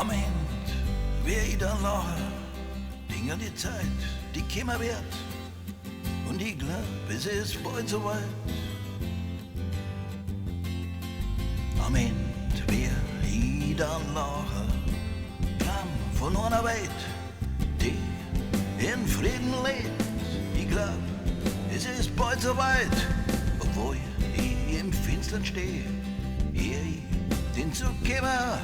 Moment, wer ich dann lache, Ding an die Zeit, die käme wird. Und ich glaub, es ist bald soweit. Moment, wer ich dann lache, kam von einer Welt, die in Frieden lebt. Ich glaub, es ist bald soweit, obwohl ich im Finstern stehe. Ehe ich den Zug käme,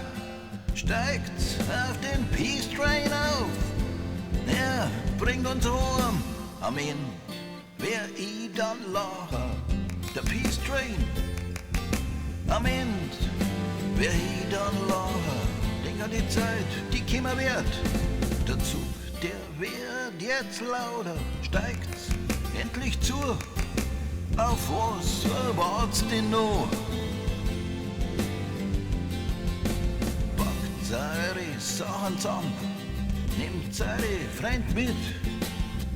steigt auf den Peace Train auf. Er bringt uns heim. Am Ende wär ich dann lache, der Peace Train. Am Ende wär ich dann lache, denk an die Zeit, die käme wird. Der Zug, der wird jetzt lauter, steigt's endlich zu. Auf was wart's denn noch? Packt eure Sachen zusammen, nehmt eure Freund mit,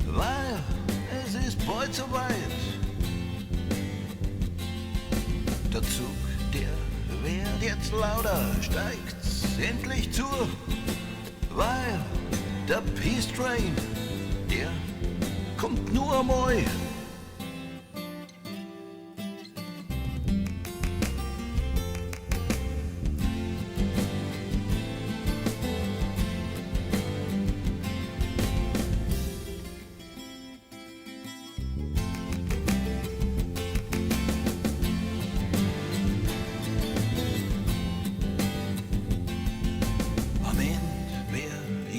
weil es ist bald soweit. Der Zug, der wird jetzt lauter, steigt's endlich zu, weil der Peace Train, der kommt nur einmal.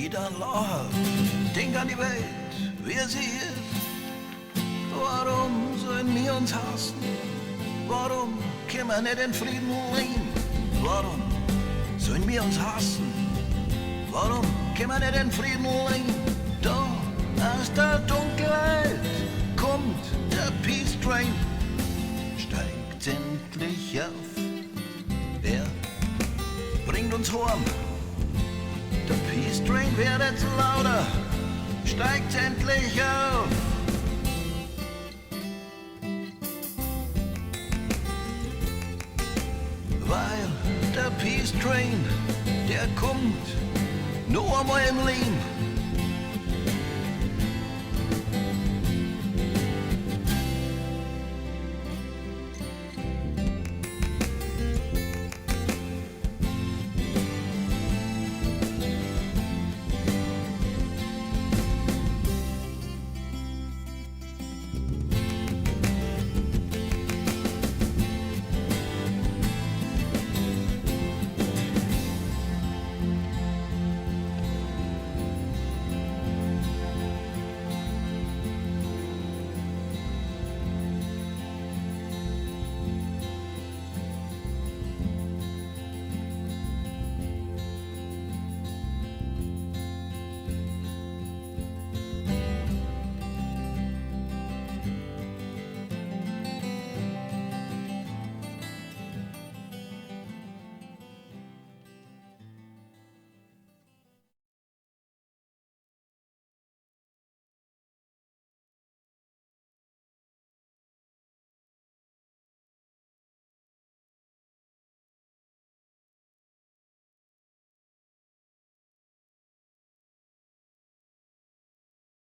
Dann lache, denk an die Welt, wer sie ist. Warum sollen wir uns hassen? Warum können wir nicht in Frieden leben? Warum sollen wir uns hassen? Warum können wir nicht in Frieden leben? Da aus der Dunkelheit kommt der Peace Train, steigt endlich auf. Er bringt uns heim. Der Peace Train wird jetzt lauter, steigt endlich auf. Weil der Peace Train, der kommt nur einmal im Leben.